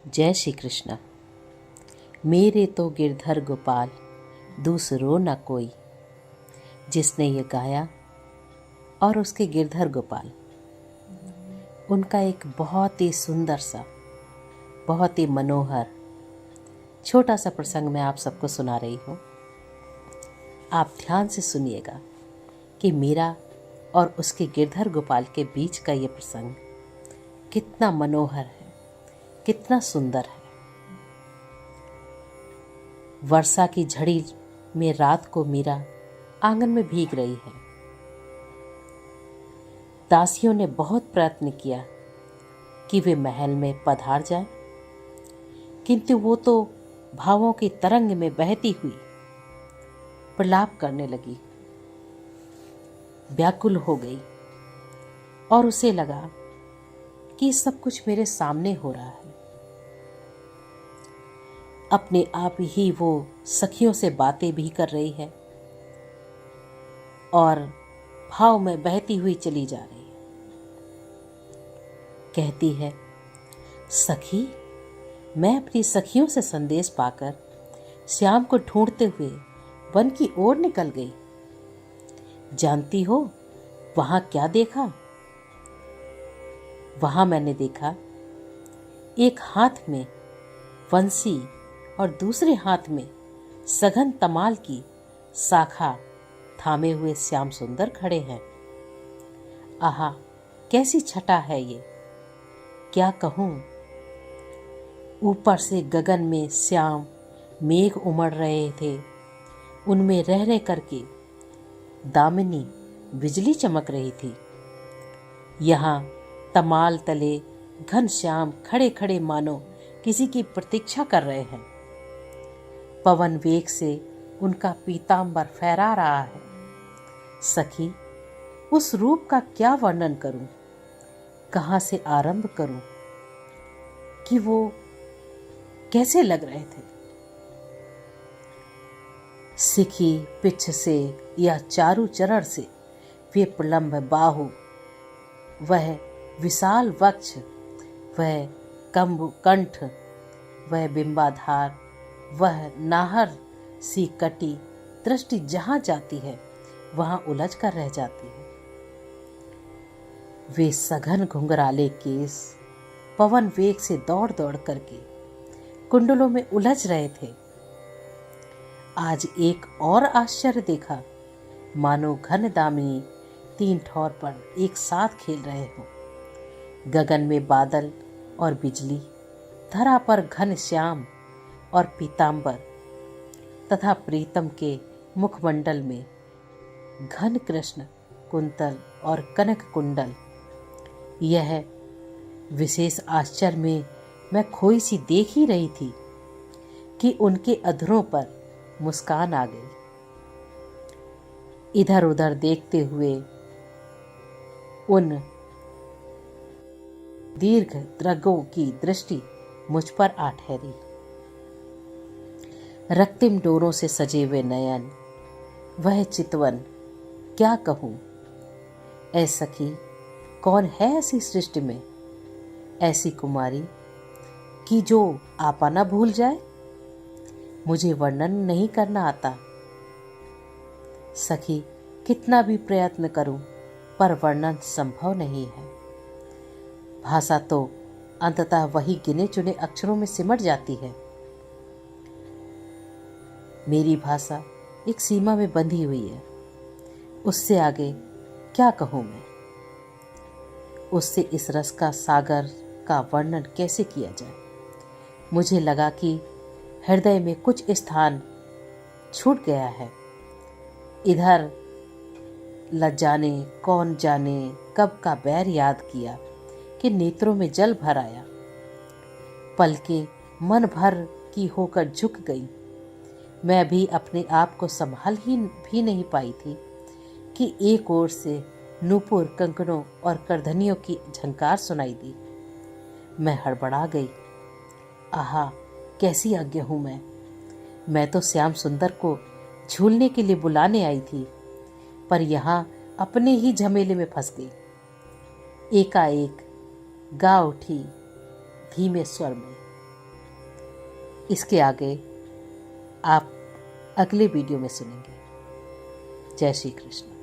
जय श्री कृष्ण। मेरे तो गिरधर गोपाल दूसरो न कोई। जिसने ये गाया और उसके गिरधर गोपाल, उनका एक बहुत ही सुंदर सा, बहुत ही मनोहर छोटा सा प्रसंग मैं आप सबको सुना रही हूँ। आप ध्यान से सुनिएगा कि मीरा और उसके गिरधर गोपाल के बीच का ये प्रसंग कितना मनोहर है, कितना सुंदर है। वर्षा की झड़ी में रात को मीरा आंगन में भीग रही है। दासियों ने बहुत प्रयत्न किया कि वे महल में पधार जाएं, किंतु वो तो भावों की तरंग में बहती हुई प्रलाप करने लगी, व्याकुल हो गई और उसे लगा कि सब कुछ मेरे सामने हो रहा है। अपने आप ही वो सखियों से बातें भी कर रही है और भाव में बहती हुई चली जा रही है। कहती है, सखी, मैं अपनी सखियों से संदेश पाकर श्याम को ढूंढते हुए वन की ओर निकल गई। जानती हो वहां क्या देखा? वहां मैंने देखा एक हाथ में बंसी और दूसरे हाथ में सघन तमाल की शाखा थामे हुए श्याम सुंदर खड़े हैं। आहा, कैसी छटा है ये, क्या कहूं। ऊपर से गगन में श्याम मेघ उमड़ रहे थे, उनमें रह रह करके दामिनी बिजली चमक रही थी। यहाँ तमाल तले घनश्याम खड़े खड़े मानो किसी की प्रतीक्षा कर रहे हैं। पवन वेग से उनका पीतांबर फहरा रहा है। सखी, उस रूप का क्या वर्णन करूं, कहां से आरंभ करूं कि वो कैसे लग रहे थे। सिखी पिछ से या चारु चरण से वे प्रलंब बाहु, वह विशाल वक्ष, वह कंठ, वह बिंबाधार, वह नाहर सी कटी दृष्टि जहां जाती है वहां उलझ कर रह जाती है। वे सघन घुंघराले केस पवन वेग से दौड़ दौड़ करके कुंडलों में उलझ रहे थे। आज एक और आश्चर्य देखा, मानो घन दामिनी तीन ठौर पर एक साथ खेल रहे हो। गगन में बादल और बिजली, धरा पर घन श्याम और पीतांबर तथा प्रीतम के मुखमंडल में घन कृष्ण कुंतल और कनक कुंडल। यह विशेष आश्चर्य में मैं खोई सी देख ही रही थी कि उनके अधरों पर मुस्कान आ गई। इधर उधर देखते हुए उन दीर्घ द्रगों की दृष्टि मुझ पर आ ठहरी। रक्तिम डोरों से सजे हुए नयन, वह चितवन, क्या कहूं। ऐ सखी, कौन है ऐसी सृष्टि में, ऐसी कुमारी कि जो आपा ना भूल जाए। मुझे वर्णन नहीं करना आता। सखी, कितना भी प्रयत्न करूं पर वर्णन संभव नहीं है। भाषा तो अंततः वही गिने चुने अक्षरों में सिमट जाती है। मेरी भाषा एक सीमा में बंधी हुई है, उससे आगे क्या कहूँ मैं। उससे इस रस का सागर का वर्णन कैसे किया जाए। मुझे लगा कि हृदय में कुछ स्थान छूट गया है। इधर लज्जाने कौन जाने कब का बैर याद किया कि नेत्रों में जल भर आया। पलकें मन भर की होकर झुक गई। मैं भी अपने आप को संभाल ही भी नहीं पाई थी कि एक ओर से नूपुर, कंकड़ों और करधनियों की झंकार सुनाई दी। मैं हड़बड़ा गई। आहा, कैसी अज्ञ हूं मैं तो श्याम सुंदर को झूलने के लिए बुलाने आई थी, पर यहाँ अपने ही झमेले में फंस गई। एकाएक गा उठी धीमे स्वर में, इसके आगे आप अगले वीडियो में सुनेंगे। जय श्री कृष्ण।